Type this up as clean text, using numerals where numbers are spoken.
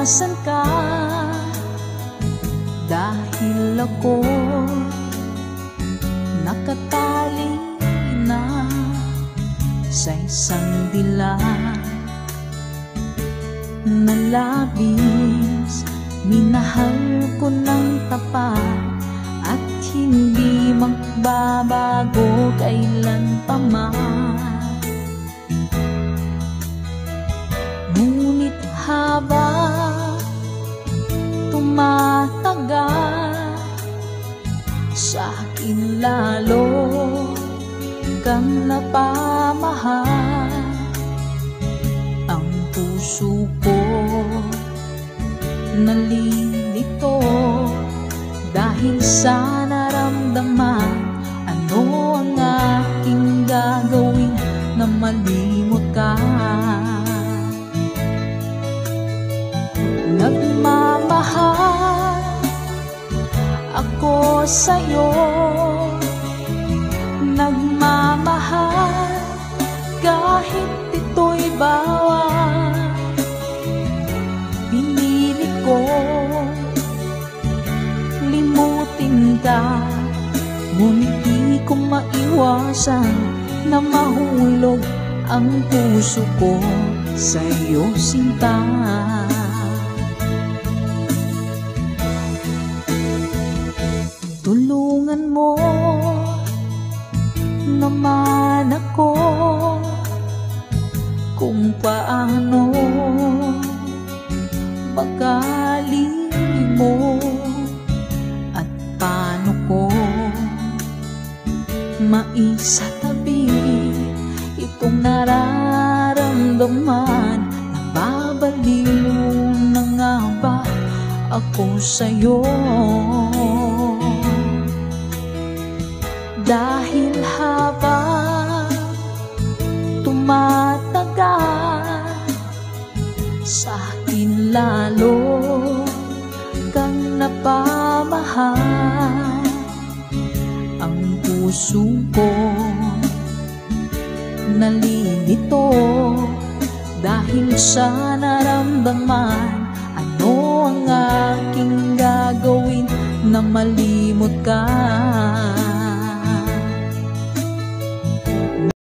nasan ka? Dahil ako nakatali na sa isang dilag na labis. Minahal ko ng tapat at hindi magbabago kailan pa man. Ngunit habang tumatagal, sa akin lalo kang napamahal. Ang puso ko nalilito dahil sa naramdaman. Ano ang aking gagawin na malimot ka? Nagmamahal ako sa'yo, nagmamahal kahit ito'y bawal. Pinilit ko limutin ka, ngunit di ko maiwasan na mahulog ang puso ko sa'yo, sinta. Tulungan mo naman ako kung paano magalimo at paano ko maisatabi itong nararamdaman. Nababaliw na nga ba ako sa'yo? Dahil habang tumatagal, sa akin lalo kang napamahal. Ang puso ko nalilito dahil sa naramdaman. Ano ang aking gagawin na malimot ka?